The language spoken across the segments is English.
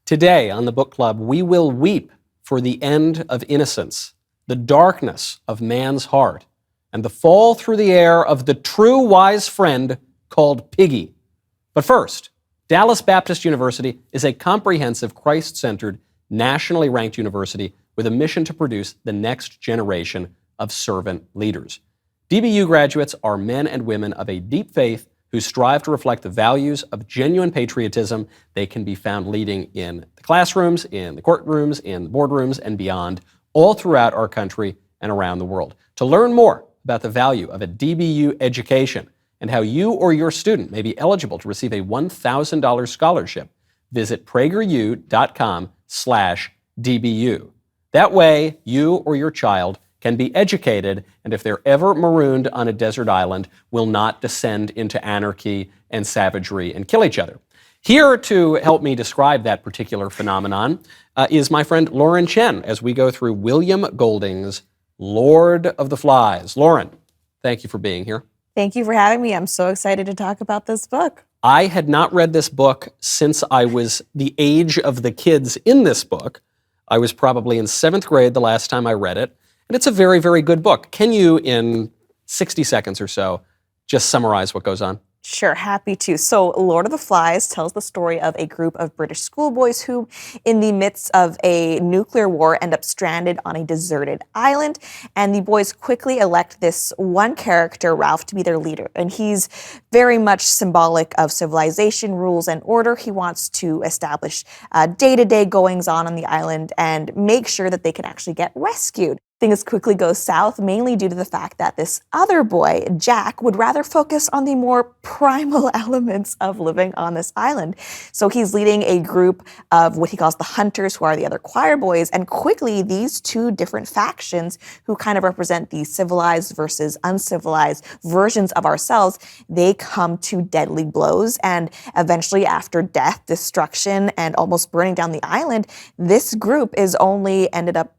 Today on the book club, we will weep for the end of innocence, the darkness of man's heart, and the fall through the air of the true wise friend called Piggy. But first, Dallas Baptist University is a comprehensive, Christ-centered, nationally ranked university with a mission to produce the next generation of servant leaders. DBU graduates are men and women of a deep faith who strive to reflect the values of genuine patriotism. They can be found leading in the classrooms, in the courtrooms, in the boardrooms, and beyond, all throughout our country and around the world. To learn more about the value of a DBU education and how you or your student may be eligible to receive a $1,000 scholarship, visit PragerU.com/DBU. That way, you or your child can be educated, and if they're ever marooned on a desert island, will not descend into anarchy and savagery and kill each other. Here to help me describe that particular phenomenon is my friend Laruen Chen as we go through William Golding's Lord of the Flies. Laruen, thank you for being here. Thank you for having me. I'm so excited to talk about this book. I had not read this book since I was the age of the kids in this book. I was probably in 7th grade the last time I read it. And it's a very, very good book. Can you, in 60 seconds or so, just summarize what goes on? Sure, happy to. So Lord of the Flies tells the story of a group of British schoolboys who, in the midst of a nuclear war, end up stranded on a deserted island. And the boys quickly elect this one character, Ralph, to be their leader. And he's very much symbolic of civilization, rules, and order. He wants to establish day-to-day goings-on the island and make sure that they can actually get rescued. Things quickly go south, mainly due to the fact that this other boy, Jack, would rather focus on the more primal elements of living on this island. So he's leading a group of what he calls the Hunters, who are the other choir boys, and quickly these two different factions who kind of represent the civilized versus uncivilized versions of ourselves, they come to deadly blows, and eventually after death, destruction, and almost burning down the island, this group is only ended up,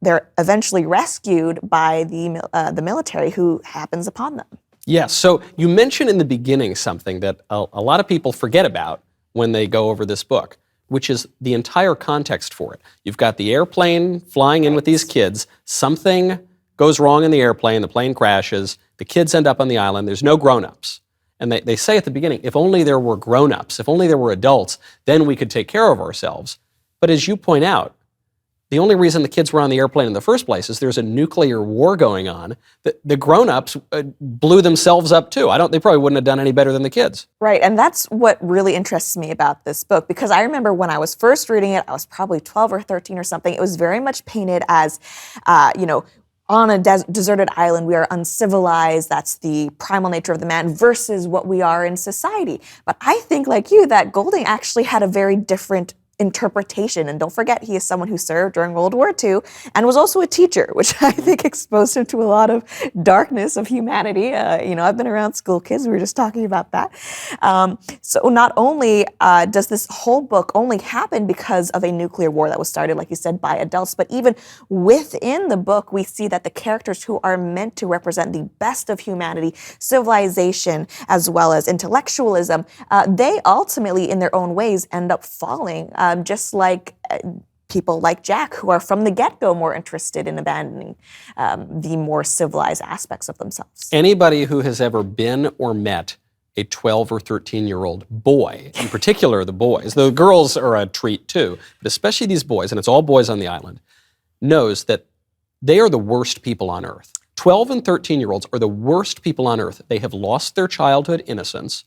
they're eventually rescued by the military who happens upon them. Yes, so you mentioned in the beginning something that a lot of people forget about when they go over this book, which is the entire context for it. You've got the airplane flying in with these kids, something goes wrong in the airplane, the plane crashes, the kids end up on the island, there's no grown-ups. And they say at the beginning, if only there were grown-ups, if only there were adults, then we could take care of ourselves. But as you point out, the only reason the kids were on the airplane in the first place is there's a nuclear war going on. The grown-ups blew themselves up too. They probably wouldn't have done any better than the kids. Right, and that's what really interests me about this book, because I remember when I was first reading it, I was probably 12 or 13 or something. It was very much painted as, on a deserted island, we are uncivilized. That's the primal nature of the man versus what we are in society. But I think, like you, that Golding actually had a very different interpretation. And don't forget, he is someone who served during World War II and was also a teacher, which I think exposed him to a lot of darkness of humanity. I've been around school kids. We were just talking about that. So not only does this whole book only happen because of a nuclear war that was started, like you said, by adults, but even within the book, we see that the characters who are meant to represent the best of humanity, civilization, as well as intellectualism, they ultimately, in their own ways, end up falling. Just like people like Jack, who are from the get-go more interested in abandoning the more civilized aspects of themselves. Anybody who has ever been or met a 12 or 13-year-old boy, in particular the boys, the girls are a treat too, but especially these boys, and it's all boys on the island, knows that they are the worst people on earth. 12 and 13-year-olds are the worst people on earth. They have lost their childhood innocence.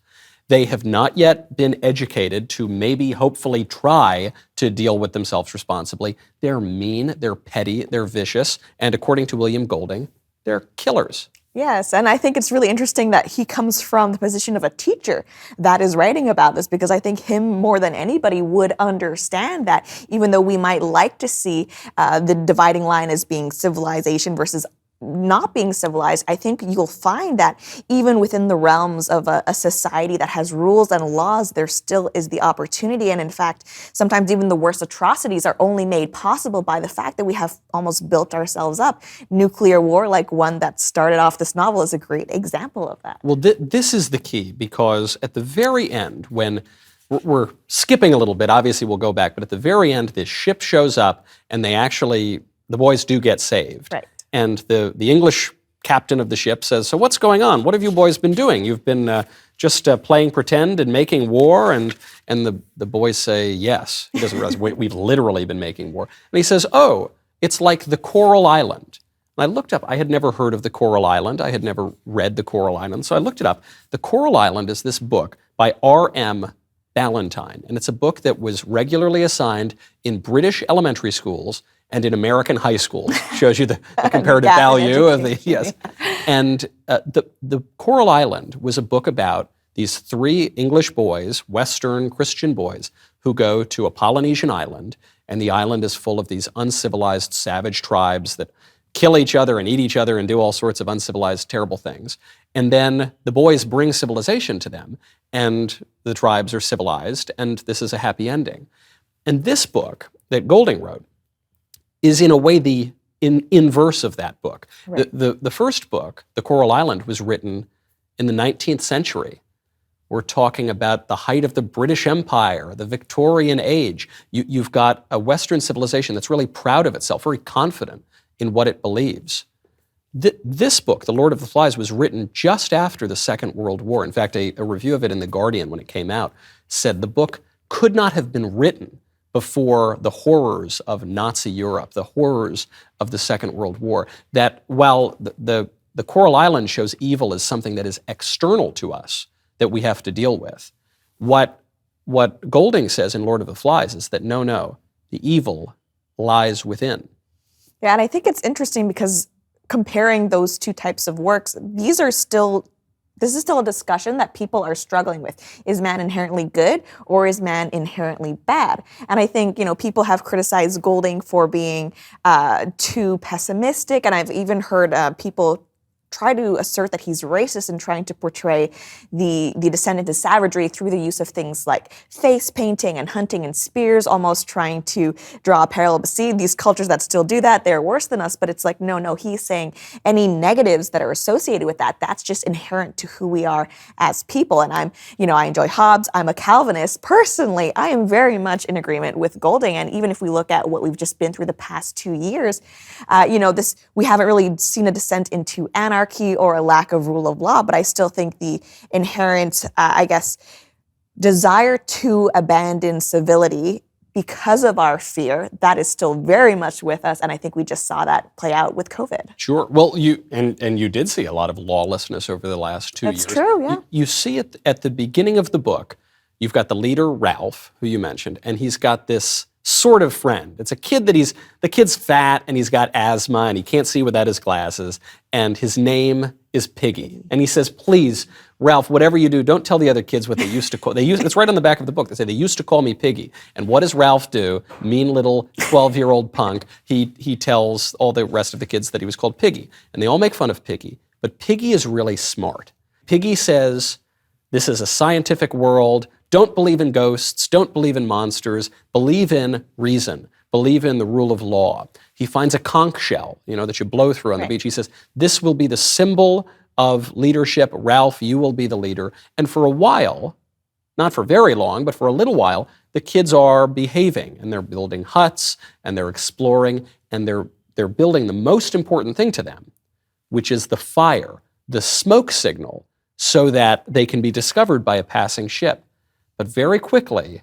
They have not yet been educated to maybe, hopefully, try to deal with themselves responsibly. They're mean, they're petty, they're vicious, and according to William Golding, they're killers. Yes, and I think it's really interesting that he comes from the position of a teacher that is writing about this, because I think him more than anybody would understand that, even though we might like to see the dividing line as being civilization versus not being civilized, I think you'll find that even within the realms of a society that has rules and laws, there still is the opportunity. And in fact, sometimes even the worst atrocities are only made possible by the fact that we have almost built ourselves up. Nuclear war, like one that started off this novel, is a great example of that. Well, this is the key, because at the very end, when we're skipping a little bit. Obviously, we'll go back. But at the very end, this ship shows up, and the boys do get saved. Right. And the English captain of the ship says, "So what's going on? What have you boys been doing? You've been just playing pretend and making war?" And the boys say, "Yes." He doesn't realize we've literally been making war. And he says, "Oh, it's like the Coral Island." And I looked up. I had never heard of the Coral Island. I had never read the Coral Island. So I looked it up. The Coral Island is this book by R.M. Ballantyne. And it's a book that was regularly assigned in British elementary schools and in American high schools. Shows you the comparative value of the, yes. And the Coral Island was a book about these 3 English boys, Western Christian boys, who go to a Polynesian island, and the island is full of these uncivilized, savage tribes that kill each other and eat each other and do all sorts of uncivilized, terrible things. And then the boys bring civilization to them, and the tribes are civilized, and this is a happy ending. And this book that Golding wrote is in a way the inverse of that book. Right. The first book, The Coral Island, was written in the 19th century. We're talking about the height of the British Empire, the Victorian age. You've got a Western civilization that's really proud of itself, very confident in what it believes. This book, The Lord of the Flies, was written just after the Second World War. In fact, a review of it in The Guardian when it came out said the book could not have been written before the horrors of Nazi Europe, the horrors of the Second World War, that while the Coral Island shows evil as something that is external to us, that we have to deal with, what Golding says in Lord of the Flies is that no, the evil lies within. Yeah, and I think it's interesting because comparing those 2 types of works, this is still a discussion that people are struggling with. Is man inherently good, or is man inherently bad? And I think, people have criticized Golding for being too pessimistic, and I've even heard people try to assert that he's racist in trying to portray the descendant of savagery through the use of things like face painting and hunting and spears, almost trying to draw a parallel. But see, these cultures that still do that, they're worse than us. But it's like, no, he's saying any negatives that are associated with that, that's just inherent to who we are as people. And I enjoy Hobbes. I'm a Calvinist. Personally, I am very much in agreement with Golding. And even if we look at what we've just been through the past 2 years, we haven't really seen a descent into anarchy or a lack of rule of law, but I still think the inherent, desire to abandon civility because of our fear, that is still very much with us, and I think we just saw that play out with COVID. Sure. Well, you did see a lot of lawlessness over the last 2 years. That's true, yeah. You see it at the beginning of the book. You've got the leader, Ralph, who you mentioned, and he's got this sort of friend. It's a kid the kid's fat and he's got asthma and he can't see without his glasses, and his name is Piggy. And he says, "Please, Ralph, whatever you do, don't tell the other kids what they used to call." It's right on the back of the book. They say they used to call me Piggy. And what does Ralph do? Mean little 12-year-old punk. He tells all the rest of the kids that he was called Piggy, and they all make fun of Piggy. But Piggy is really smart. Piggy says, "This is a scientific world. Don't believe in ghosts, don't believe in monsters, believe in reason, believe in the rule of law." He finds a conch shell, that you blow through on the beach. He says, "This will be the symbol of leadership. Ralph, you will be the leader." And for a while, not for very long, but for a little while, the kids are behaving, and they're building huts, and they're exploring, and they're building the most important thing to them, which is the fire, the smoke signal, so that they can be discovered by a passing ship. But very quickly,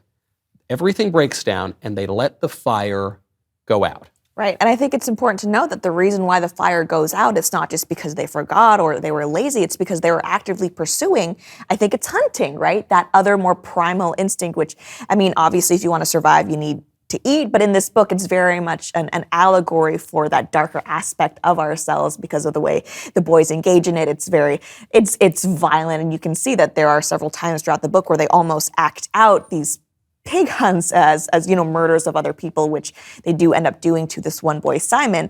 everything breaks down and they let the fire go out. Right. And I think it's important to note that the reason why the fire goes out, it's not just because they forgot or they were lazy. It's because they were actively pursuing, I think it's hunting, right? That other more primal instinct, which, obviously, if you want to survive, you need to eat. But in this book, it's very much an allegory for that darker aspect of ourselves because of the way the boys engage in it. It's violent. And you can see that there are several times throughout the book where they almost act out these pig hunts as murders of other people, which they do end up doing to this one boy, Simon.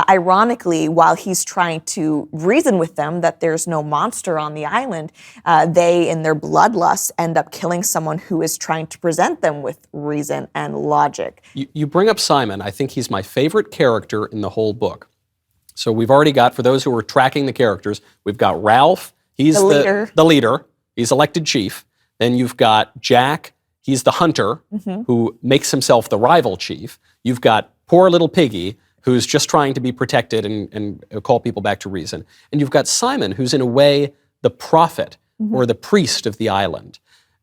Ironically, while he's trying to reason with them that there's no monster on the island, they, in their bloodlust, end up killing someone who is trying to present them with reason and logic. You bring up Simon. I think he's my favorite character in the whole book. So we've already got, for those who are tracking the characters, we've got Ralph. He's the leader. He's elected chief. Then you've got Jack. He's the hunter who makes himself the rival chief. You've got poor little Piggy, who's just trying to be protected and call people back to reason. And you've got Simon, who's in a way the prophet or the priest of the island.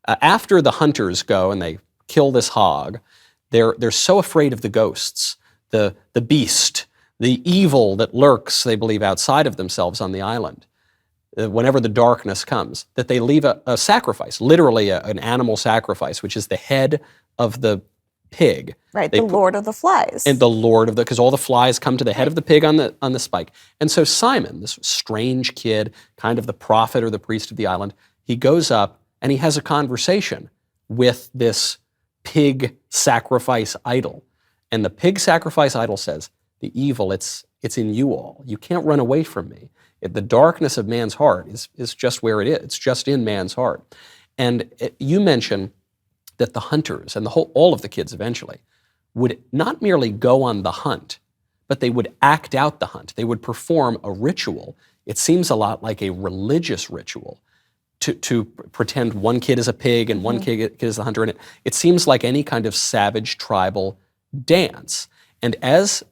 After the hunters go and they kill this hog, they're so afraid of the ghosts, the beast, the evil that lurks, they believe, outside of themselves on the island, whenever the darkness comes, that they leave a sacrifice, literally an animal sacrifice, which is the head of the pig. Right, the Lord of the Flies. And the Lord of the, because all the flies come to the head of the pig on the spike. And so Simon, this strange kid, kind of the prophet or the priest of the island, he goes up and he has a conversation with this pig sacrifice idol. And the pig sacrifice idol says, the evil, it's in you all. You can't run away from me. The darkness of man's heart is just where it is. It's just in man's heart. And you mention that the hunters and all of the kids eventually would not merely go on the hunt, but they would act out the hunt. They would perform a ritual. It seems a lot like a religious ritual to pretend one kid is a pig and one kid is the hunter. And it seems like any kind of savage tribal dance. And as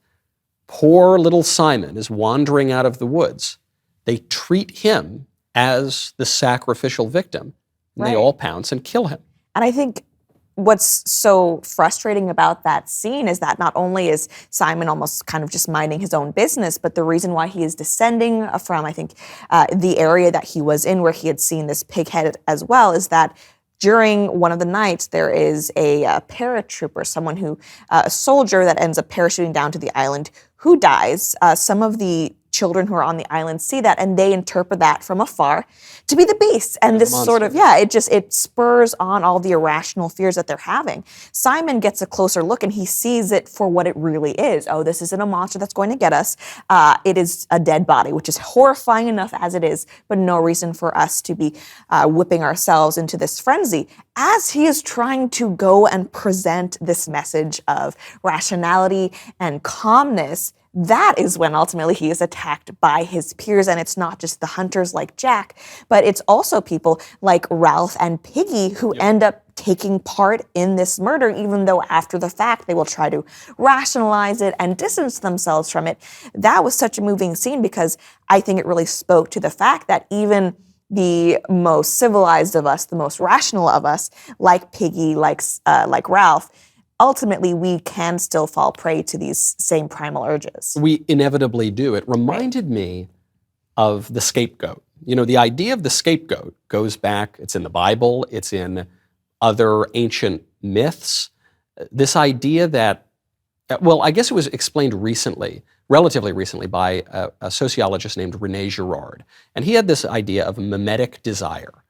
poor little Simon is wandering out of the woods, they treat him as the sacrificial victim. And they all pounce and kill him. And I think what's so frustrating about that scene is that not only is Simon almost kind of just minding his own business, but the reason why he is descending from, I think, the area that he was in where he had seen this pig head as well, is that during one of the nights, there is a paratrooper, someone who, a soldier that ends up parachuting down to the island who dies. Some of the children who are on the island see that and they interpret that from afar to be the beast. And this sort of, it spurs on all the irrational fears that they're having. Simon gets a closer look and he sees it for what it really is. Oh, this isn't a monster that's going to get us. It is a dead body, which is horrifying enough as it is, but no reason for us to be whipping ourselves into this frenzy. As he is trying to go and present this message of rationality and calmness, that is when ultimately he is attacked by his peers. And it's not just the hunters like Jack, but it's also people like Ralph and Piggy who end up taking part in this murder, even though after the fact they will try to rationalize it and distance themselves from it. That was such a moving scene because I think it really spoke to the fact that even the most civilized of us, the most rational of us, like Piggy, like Ralph, ultimately, we can still fall prey to these same primal urges. We inevitably do. It reminded me of the scapegoat. You know, the idea of the scapegoat goes back, it's in the Bible, it's in other ancient myths. This idea that, well, I guess it was explained relatively recently, by a sociologist named René Girard. And he had this idea of mimetic desire.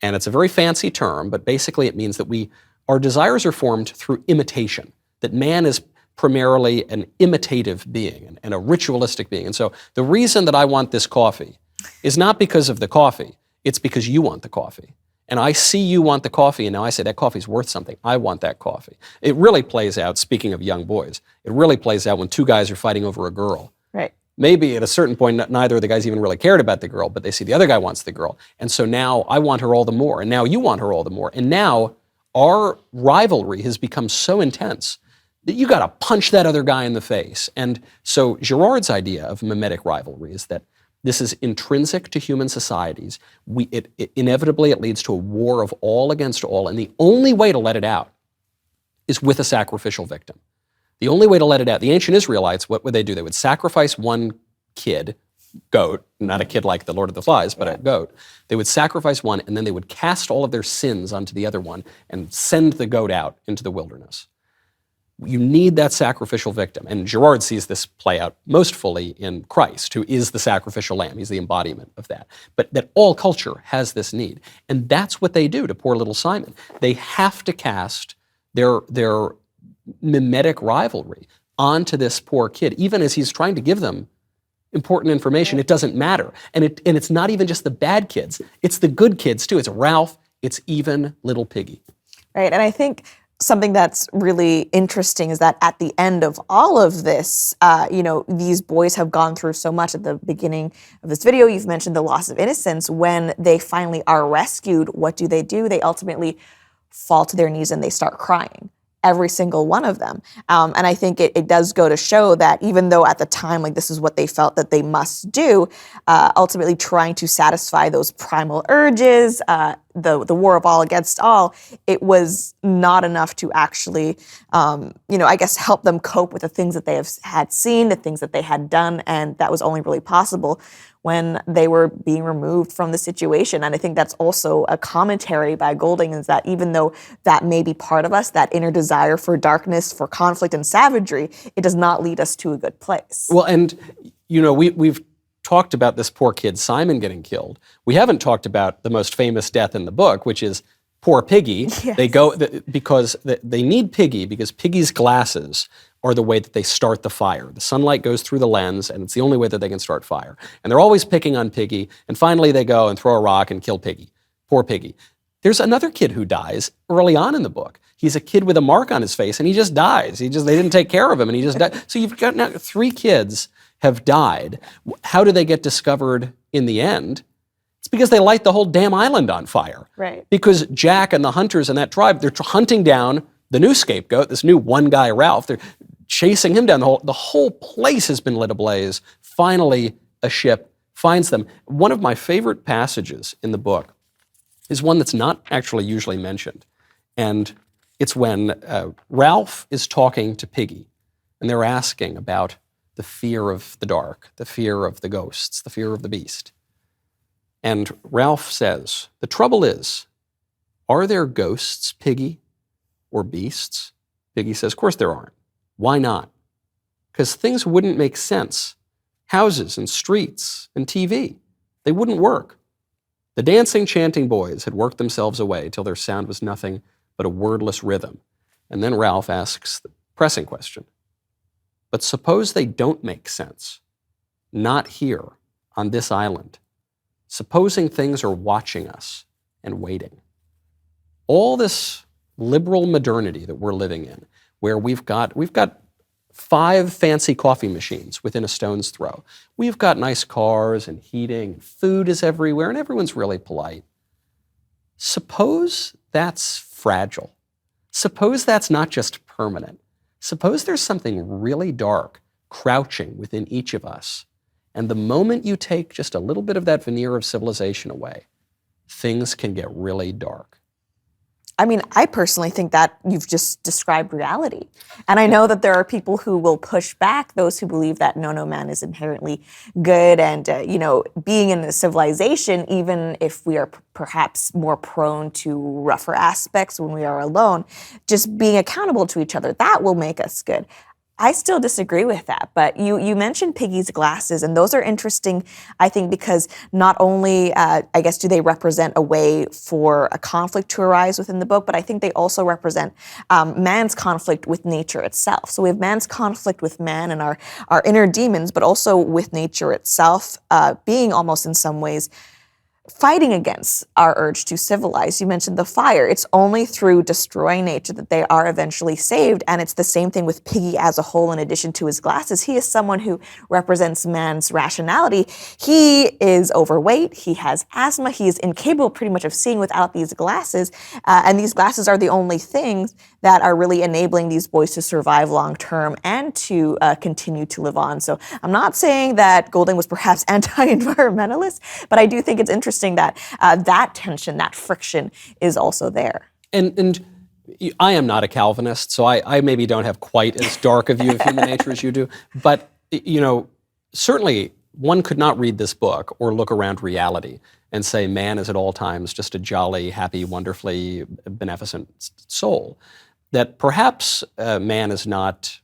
And it's a very fancy term, but basically it means that our desires are formed through imitation, that man is primarily an imitative being and a ritualistic being. And so the reason that I want this coffee is not because of the coffee, it's because you want the coffee. And I see you want the coffee, and now I say that coffee's worth something. I want that coffee. It really plays out, speaking of young boys, it really plays out when two guys are fighting over a girl. Right. Maybe at a certain point, neither of the guys even really cared about the girl, but they see the other guy wants the girl. And so now I want her all the more, and now you want her all the more. And now our rivalry has become so intense that you got to punch that other guy in the face. And so Girard's idea of mimetic rivalry is that this is intrinsic to human societies. Inevitably, it leads to a war of all against all, and the only way to let it out is with a sacrificial victim. The only way to let it out, the ancient Israelites, what would they do? They would sacrifice one kid, goat, not a kid like the Lord of the Flies, but a goat. They would sacrifice one, and then they would cast all of their sins onto the other one and send the goat out into the wilderness. You need that sacrificial victim. And Girard sees this play out most fully in Christ, who is the sacrificial lamb. He's the embodiment of that. But that all culture has this need. And that's what they do to poor little Simon. They have to cast their mimetic rivalry onto this poor kid, even as he's trying to give them important information. It doesn't matter. And it's not even just the bad kids. It's the good kids, too. It's Ralph. It's even little Piggy. Right. And I think something that's really interesting is that at the end of all of this, these boys have gone through so much. At the beginning of this video, you've mentioned the loss of innocence. When they finally are rescued, what do? They ultimately fall to their knees and they start crying. Every single one of them. And I think it does go to show that even though at the time, like, this is what they felt that they must do, ultimately trying to satisfy those primal urges, the war of all against all, it was not enough to actually, I guess, help them cope with the things that they had seen, the things that they had done, and that was only really possible when they were being removed from the situation. And I think that's also a commentary by Golding, is that even though that may be part of us, that inner desire for darkness, for conflict and savagery, it does not lead us to a good place. Well, and, we've talked about this poor kid Simon getting killed. We haven't talked about the most famous death in the book, which is poor Piggy. Yes. They go, because they need Piggy, because Piggy's glasses are the way that they start the fire. The sunlight goes through the lens, and it's the only way that they can start fire. And they're always picking on Piggy, and finally they go and throw a rock and kill Piggy. Poor Piggy. There's another kid who dies early on in the book. He's a kid with a mark on his face, and he just dies. They didn't take care of him, and he just died. So you've got now 3 kids have died. How do they get discovered in the end? It's because they light the whole damn island on fire. Right. Because Jack and the hunters in that tribe, they're hunting down the new scapegoat, this new one guy, Ralph. They're chasing him down. The whole place has been lit ablaze. Finally, a ship finds them. One of my favorite passages in the book is one that's not actually usually mentioned. And it's when Ralph is talking to Piggy, and they're asking about the fear of the dark, the fear of the ghosts, the fear of the beast. And Ralph says, "The trouble is, are there ghosts, Piggy, or beasts?" Piggy says, "Of course there aren't. Why not? Because things wouldn't make sense. Houses and streets and TV, they wouldn't work." The dancing, chanting boys had worked themselves away till their sound was nothing but a wordless rhythm. And then Ralph asks the pressing question, "But suppose they don't make sense? Not here, on this island. Supposing things are watching us and waiting." All this liberal modernity that we're living in, where we've got 5 fancy coffee machines within a stone's throw. We've got nice cars and heating, and food is everywhere, and everyone's really polite. Suppose that's fragile. Suppose that's not just permanent. Suppose there's something really dark crouching within each of us. And the moment you take just a little bit of that veneer of civilization away, things can get really dark. I mean, I personally think that you've just described reality. And I know that there are people who will push back, those who believe that no man is inherently good. And, being in a civilization, even if we are perhaps more prone to rougher aspects when we are alone, just being accountable to each other, that will make us good. I still disagree with that, but you mentioned Piggy's glasses, and those are interesting, I think, because not only, do they represent a way for a conflict to arise within the book, but I think they also represent man's conflict with nature itself. So we have man's conflict with man and our inner demons, but also with nature itself, being almost in some ways fighting against our urge to civilize. You mentioned the fire. It's only through destroying nature that they are eventually saved. And it's the same thing with Piggy as a whole, in addition to his glasses. He is someone who represents man's rationality. He is overweight. He has asthma. He is incapable pretty much of seeing without these glasses. And these glasses are the only things that are really enabling these boys to survive long term and to continue to live on. So I'm not saying that Golding was perhaps anti-environmentalist, but I do think it's interesting that that tension, that friction is also there. And I am not a Calvinist, so I maybe don't have quite as dark a view of human nature as you do. But, certainly one could not read this book or look around reality and say man is at all times just a jolly, happy, wonderfully beneficent soul. That perhaps man is not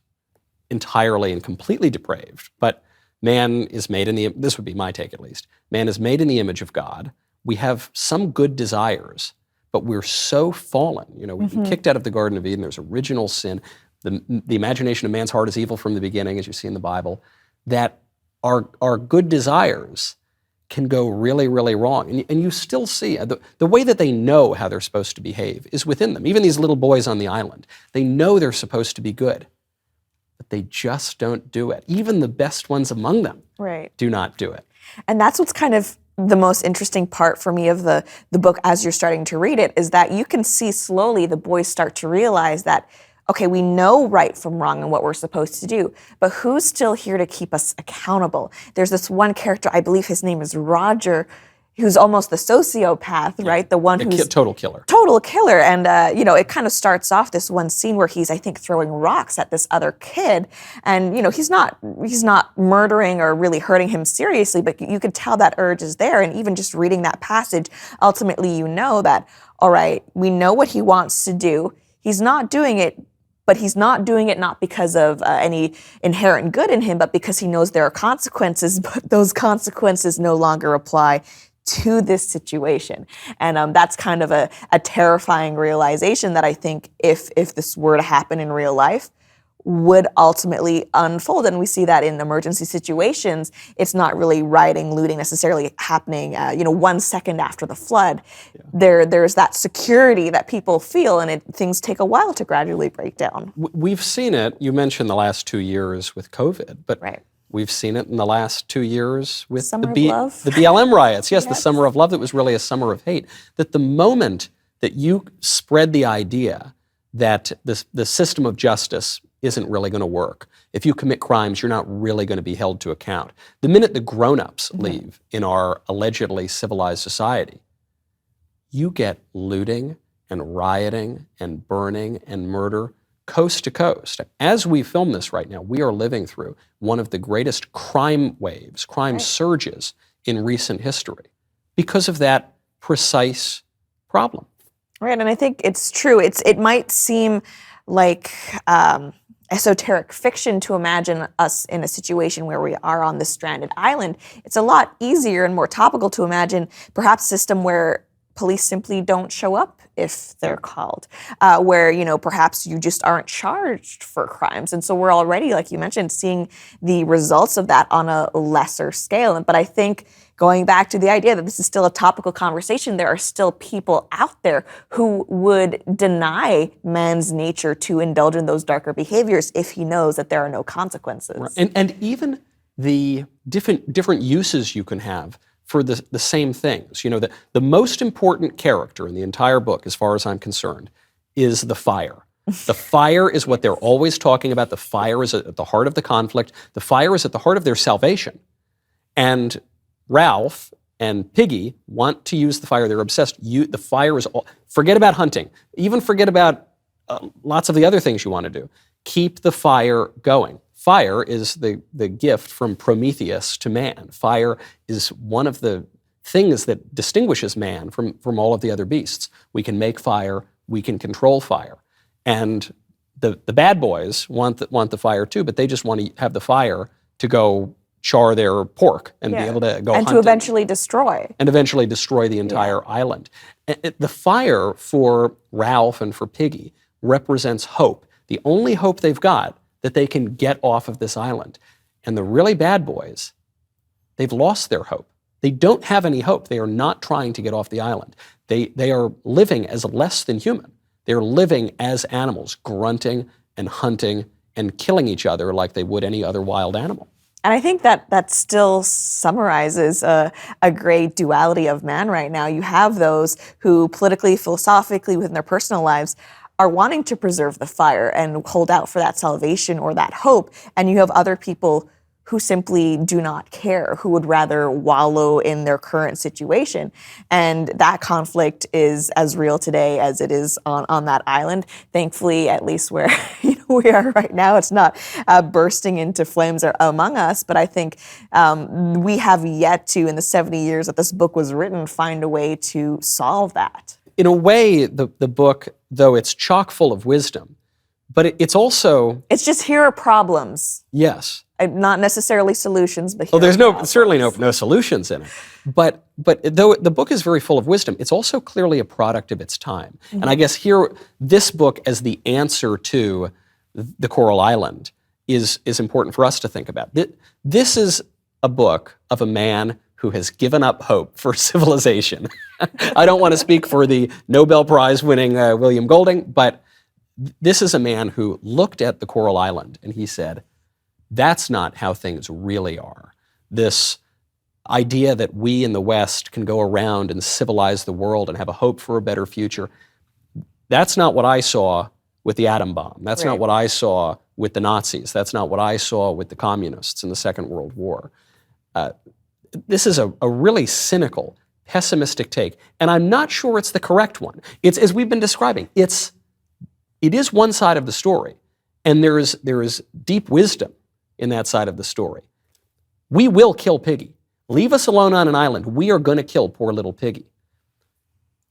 entirely and completely depraved, but man is made in this would be my take at least, man is made in the image of God. We have some good desires, but we're so fallen. We've been kicked out of the Garden of Eden. There's original sin. The imagination of man's heart is evil from the beginning, as you see in the Bible, that our good desires can go really, really wrong. And you still see the way that they know how they're supposed to behave is within them. Even these little boys on the island, they know they're supposed to be good, but they just don't do it. Even the best ones among them do not do it. And that's what's kind of the most interesting part for me of the book as you're starting to read it is that you can see slowly the boys start to realize that, okay, we know right from wrong and what we're supposed to do, but who's still here to keep us accountable? There's this one character, I believe his name is Roger, who's almost the sociopath, right? The one who's total killer. Total killer. And, it kind of starts off this one scene where he's, I think, throwing rocks at this other kid. And, he's not murdering or really hurting him seriously, but you could tell that urge is there. And even just reading that passage, ultimately, you know that, all right, we know what he wants to do. He's not doing it, but he's not doing it not because of any inherent good in him, but because he knows there are consequences, but those consequences no longer apply to this situation. And that's kind of a terrifying realization that I think if this were to happen in real life, would ultimately unfold. And we see that in emergency situations. It's not really rioting, looting necessarily happening, 1 second after the flood. Yeah. There's that security that people feel, and things take a while to gradually break down. We've seen it. You mentioned the last 2 years with COVID, but right. We've seen it in the last 2 years with the Love. the BLM riots. Yes, the Summer of Love that was really a summer of hate. That the moment that you spread the idea that the system of justice isn't really going to work, if you commit crimes, you're not really going to be held to account. The minute the grown-ups leave in our allegedly civilized society, you get looting and rioting and burning and murder coast to coast. As we film this right now, we are living through one of the greatest crime waves, crime surges in recent history because of that precise problem. Right, and I think it's true. It might seem like esoteric fiction to imagine us in a situation where we are on this stranded island. It's a lot easier and more topical to imagine perhaps a system where police simply don't show up if they're called, where, perhaps you just aren't charged for crimes. And so we're already, like you mentioned, seeing the results of that on a lesser scale. But I think going back to the idea that this is still a topical conversation, there are still people out there who would deny man's nature to indulge in those darker behaviors if he knows that there are no consequences. Right. And even the different uses you can have for the same things. The most important character in the entire book, as far as I'm concerned, is the fire. The fire is what they're always talking about. The fire is at the heart of the conflict. The fire is at the heart of their salvation. And Ralph and Piggy want to use the fire. They're obsessed. The fire is all. Forget about hunting. Even forget about lots of the other things you want to do. Keep the fire going. Fire is the gift from Prometheus to man. Fire is one of the things that distinguishes man from all of the other beasts. We can make fire. We can control fire. And the bad boys want the fire too, but they just want to have the fire to go char their pork and be able to go and hunt to eventually destroy. And eventually destroy the entire island. The fire for Ralph and for Piggy represents hope. The only hope they've got that they can get off of this island. And the really bad boys, they've lost their hope. They don't have any hope. They are not trying to get off the island. They are living as less than human. They're living as animals, grunting and hunting and killing each other like they would any other wild animal. And I think that still summarizes a great duality of man right now. You have those who politically, philosophically, within their personal lives, are wanting to preserve the fire and hold out for that salvation or that hope. And you have other people who simply do not care, who would rather wallow in their current situation. And that conflict is as real today as it is on that island. Thankfully, at least where we are right now, it's not bursting into flames among us. But I think we have yet to, in the 70 years that this book was written, find a way to solve that. In a way, the book, though it's chock full of wisdom, but it's also... It's just, here are problems. Yes. Not necessarily solutions, but there's certainly no solutions in it. But though the book is very full of wisdom, it's also clearly a product of its time. Mm-hmm. And I guess here, this book as the answer to the Coral Island is important for us to think about. This is a book of a man who has given up hope for civilization. I don't want to speak for the Nobel Prize winning William Golding, but this is a man who looked at the Coral Island and he said, that's not how things really are. This idea that we in the West can go around and civilize the world and have a hope for a better future. That's not what I saw with the atom bomb. That's not what I saw with the Nazis. That's not what I saw with the communists in the Second World War. This is a really cynical, pessimistic take, and I'm not sure it's the correct one. It's, as we've been describing, it is one side of the story, and there is deep wisdom in that side of the story. We will kill Piggy. Leave us alone on an island. We are going to kill poor little Piggy.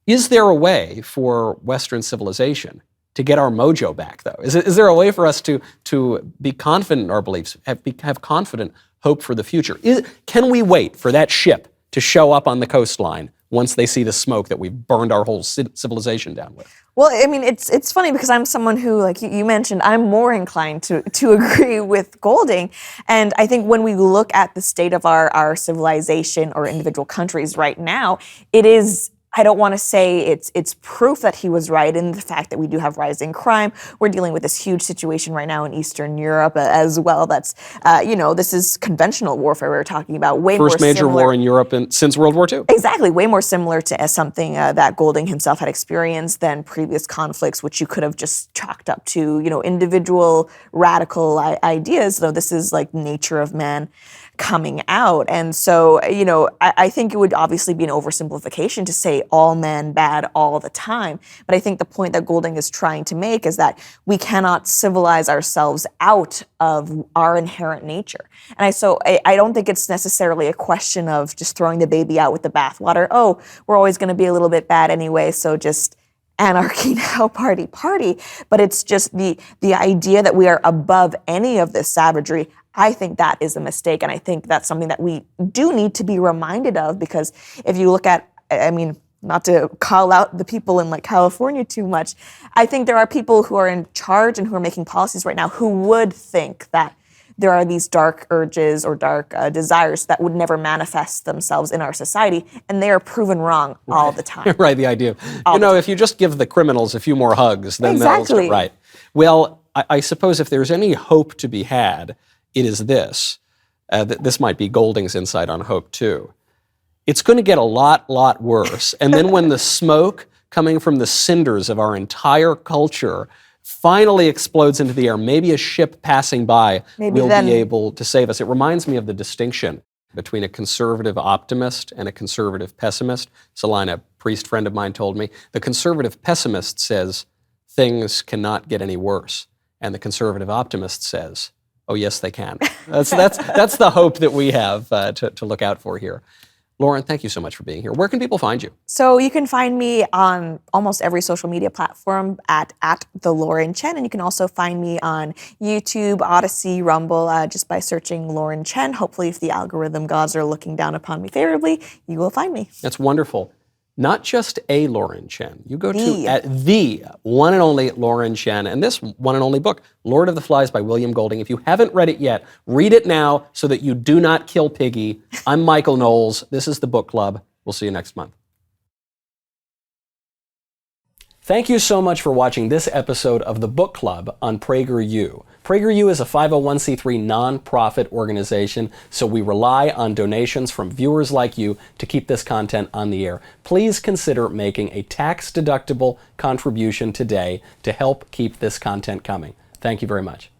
Is there a way for Western civilization to get our mojo back, though? Is there a way for us to be confident in our beliefs, have confident hope for the future? Can we wait for that ship to show up on the coastline once they see the smoke that we've burned our whole civilization down with? Well, I mean, it's funny because I'm someone who, like you mentioned, I'm more inclined to agree with Golding. And I think when we look at the state of our civilization or individual countries right now, it is, I don't want to say it's proof that he was right in the fact that we do have rising crime. We're dealing with this huge situation right now in Eastern Europe as well. That's, this is conventional warfare we're talking about. First major war in Europe since World War II. Exactly, way more similar to something that Golding himself had experienced than previous conflicts, which you could have just chalked up to, individual radical ideas, though this is like nature of man coming out. And so, I think it would obviously be an oversimplification to say all men bad all the time. But I think the point that Golding is trying to make is that we cannot civilize ourselves out of our inherent nature. And I don't think it's necessarily a question of just throwing the baby out with the bathwater. Oh, we're always going to be a little bit bad anyway, so just anarchy now, party. But it's just the idea that we are above any of this savagery. I think that is a mistake, and I think that's something that we do need to be reminded of, because if you look at, not to call out the people in like California too much, I think there are people who are in charge and who are making policies right now who would think that there are these dark urges or dark desires that would never manifest themselves in our society, and they are proven wrong all the time. Right, the idea of, if you just give the criminals a few more hugs, then they'll start right. Well, I suppose if there's any hope to be had, it is this. This might be Golding's insight on hope, too. It's going to get a lot worse. And then when the smoke coming from the cinders of our entire culture finally explodes into the air, maybe a ship passing by will be able to save us. It reminds me of the distinction between a conservative optimist and a conservative pessimist. It's a line a priest friend of mine told me. The conservative pessimist says things cannot get any worse. And the conservative optimist says, oh, yes, they can. That's the hope that we have to look out for here. Lauren, thank you so much for being here. Where can people find you? So you can find me on almost every social media platform at the Laruen Chen, and you can also find me on YouTube, Odyssey, Rumble, just by searching Laruen Chen. Hopefully, if the algorithm gods are looking down upon me favorably, you will find me. That's wonderful. Not just a Laruen Chen. You go to the one and only Laruen Chen, and this one and only book, Lord of the Flies by William Golding. If you haven't read it yet, read it now so that you do not kill Piggy. I'm Michael Knowles. This is the Book Club. We'll see you next month. Thank you so much for watching this episode of the Book Club on PragerU. PragerU is a 501c3 nonprofit organization, so we rely on donations from viewers like you to keep this content on the air. Please consider making a tax-deductible contribution today to help keep this content coming. Thank you very much.